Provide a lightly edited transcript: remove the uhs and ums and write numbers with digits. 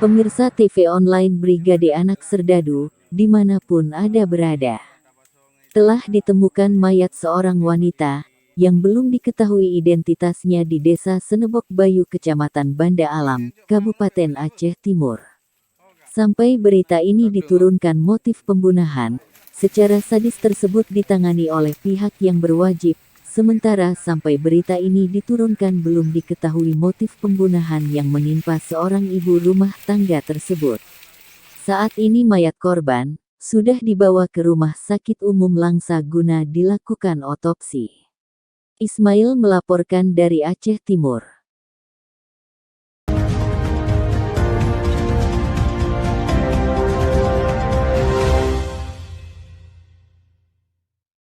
Pemirsa TV online Brigade Anak Serdadu, dimanapun Anda berada. Telah ditemukan mayat seorang wanita, yang belum diketahui identitasnya di Desa Senebok Bayu Kecamatan Banda Alam, Kabupaten Aceh Timur. Sampai berita ini diturunkan motif pembunuhan, secara sadis tersebut ditangani oleh pihak yang berwajib. Sementara sampai berita ini diturunkan belum diketahui motif pembunuhan yang menimpa seorang ibu rumah tangga tersebut. Saat ini mayat korban sudah dibawa ke Rumah Sakit Umum Langsa guna dilakukan otopsi. Ismail melaporkan dari Aceh Timur.